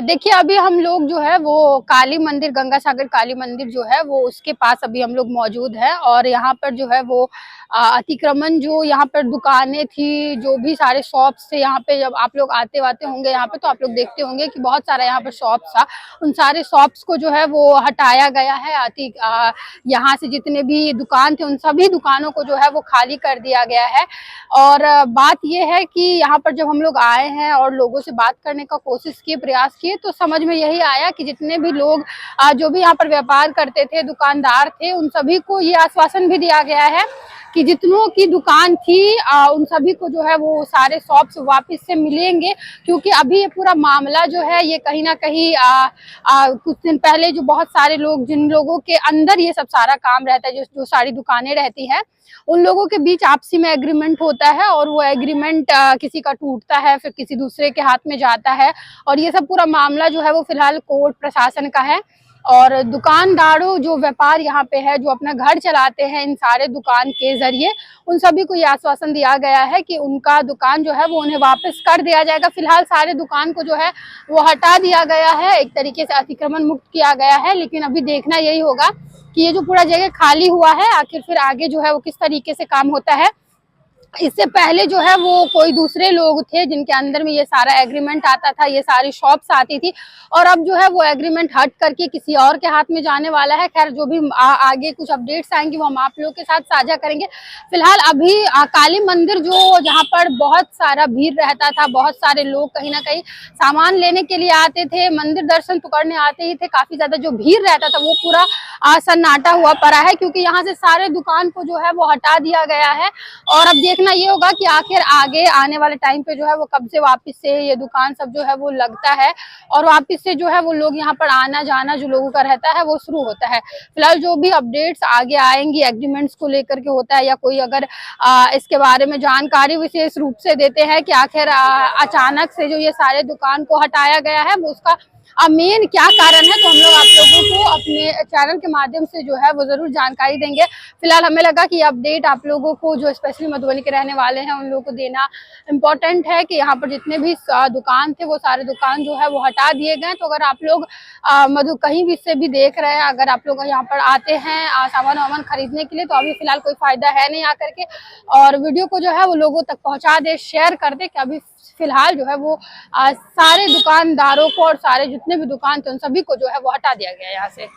देखिए अभी हम लोग जो है वो काली मंदिर, गंगा सागर काली मंदिर जो है वो उसके पास अभी हम लोग मौजूद है। और यहाँ पर जो है वो अतिक्रमण जो यहाँ पर दुकानें थी, जो भी सारे शॉप्स थे यहाँ पे, जब आप लोग आते वाते होंगे यहाँ पे तो आप लोग देखते होंगे कि बहुत सारा यहाँ पर शॉप्स था। उन सारे शॉप्स को जो है वो हटाया गया है। यहाँ से जितने भी दुकान थे उन सभी दुकानों को जो है वो खाली कर दिया गया है। और बात ये है कि यहाँ पर जब हम लोग आए हैं और लोगों से बात करने का कोशिश किए, प्रयास किए, तो समझ में यही आया कि जितने भी लोग जो भी यहाँ पर व्यापार करते थे, दुकानदार थे, उन सभी को ये आश्वासन भी दिया गया है कि जितनों की दुकान थी उन सभी को जो है वो सारे शॉप्स वापस से मिलेंगे। क्योंकि अभी ये पूरा मामला जो है ये कहीं ना कहीं कुछ दिन पहले जो बहुत सारे लोग, जिन लोगों के अंदर ये सब सारा काम रहता है, जो सारी दुकानें रहती हैं, उन लोगों के बीच आपसी में एग्रीमेंट होता है और वो एग्रीमेंट किसी का टूटता है, फिर किसी दूसरे के हाथ में जाता है। और ये सब पूरा मामला जो है वो फिलहाल कोर्ट प्रशासन का है। और दुकानदारों जो व्यापार यहाँ पे है, जो अपना घर चलाते हैं इन सारे दुकान के जरिए, उन सभी को ये आश्वासन दिया गया है कि उनका दुकान जो है वो उन्हें वापस कर दिया जाएगा। फिलहाल सारे दुकान को जो है वो हटा दिया गया है, एक तरीके से अतिक्रमण मुक्त किया गया है। लेकिन अभी देखना यही होगा कि ये जो पूरा जगह खाली हुआ है, आखिर फिर आगे जो है वो किस तरीके से काम होता है। इससे पहले जो है वो कोई दूसरे लोग थे जिनके अंदर में ये सारा एग्रीमेंट आता था, ये सारी शॉप्स आती थी, और अब जो है वो एग्रीमेंट हट करके किसी और के हाथ में जाने वाला है। खैर जो भी आगे कुछ अपडेट्स आएंगे वो हम आप लोग के साथ साझा करेंगे। फिलहाल अभी काली मंदिर जो जहाँ पर बहुत सारा भीड़ रहता था, बहुत सारे लोग कहीं ना कहीं सामान लेने के लिए आते थे, मंदिर दर्शन तो करने आते ही थे, काफी ज्यादा जो भीड़ रहता था वो पूरा सन्नाटा हुआ पड़ा है। क्योंकि यहाँ से सारे दुकान को जो है वो हटा दिया गया है। और अब देखना ये होगा कि आखिर आगे आने वाले टाइम पे जो है वो कब से वापस से ये दुकान सब जो है वो लगता है और वापस से जो है वो लोग यहाँ पर आना जाना जो लोगों का रहता है वो शुरू होता है। फिलहाल जो भी अपडेट्स आगे आएंगी एग्रीमेंट्स को लेकर के होता है, या कोई अगर इसके बारे में जानकारी विशेष रूप से देते हैं कि आखिर अचानक से जो ये सारे दुकान को हटाया गया है वो उसका मेन क्या कारण है, तो हम लोग आप लोगों को अपने चैनल के माध्यम से जो है वो जरूर जानकारी देंगे। फिलहाल हमें लगा कि अपडेट आप लोगों को, जो स्पेशली मधुबनी के रहने वाले हैं, उन लोगों को देना इम्पोर्टेंट है कि यहाँ पर जितने भी दुकान थे वो सारे दुकान जो है वो हटा दिए गए। तो अगर आप लोग कहीं भी से भी देख रहे हैं, अगर आप लोग यहाँ पर आते हैं सामान वामान खरीदने के लिए, तो अभी फिलहाल कोई फायदा है नहीं आकर के। और वीडियो को जो है वो लोगों तक पहुँचा दे, शेयर कर दे कि अभी फिलहाल जो है वो सारे दुकानदारों को और सारे जितने भी दुकान थे उन सभी को जो है वो हटा दिया गया यहाँ से।